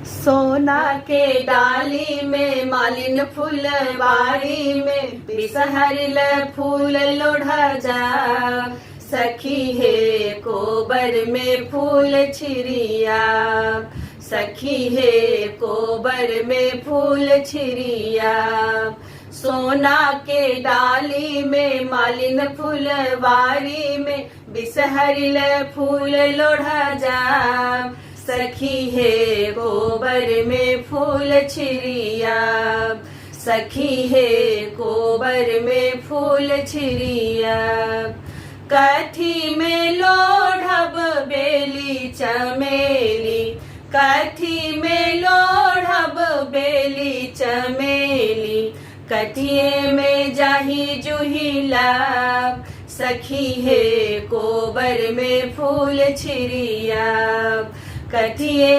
सोना के डाली में मालिन फुलवारी में बिसहरिल फूल लोढ़ा जा सखी है कोबर में फूल छिरिया सखी है कोबर में फूल छिरिया सोना के डाली में मालिन फुलवारी में बिसहरिल फूल लोढ़ा जा सखी है कोबर में फूल छिरिया सखी है कोबर में फूल छिरिया कथी में लोढ़ब बेली चमेली कथी में लोढ़ब बेली चमेली कथिए में जाही जुहिला सखी है कोबर में फूल छिरिया कथिए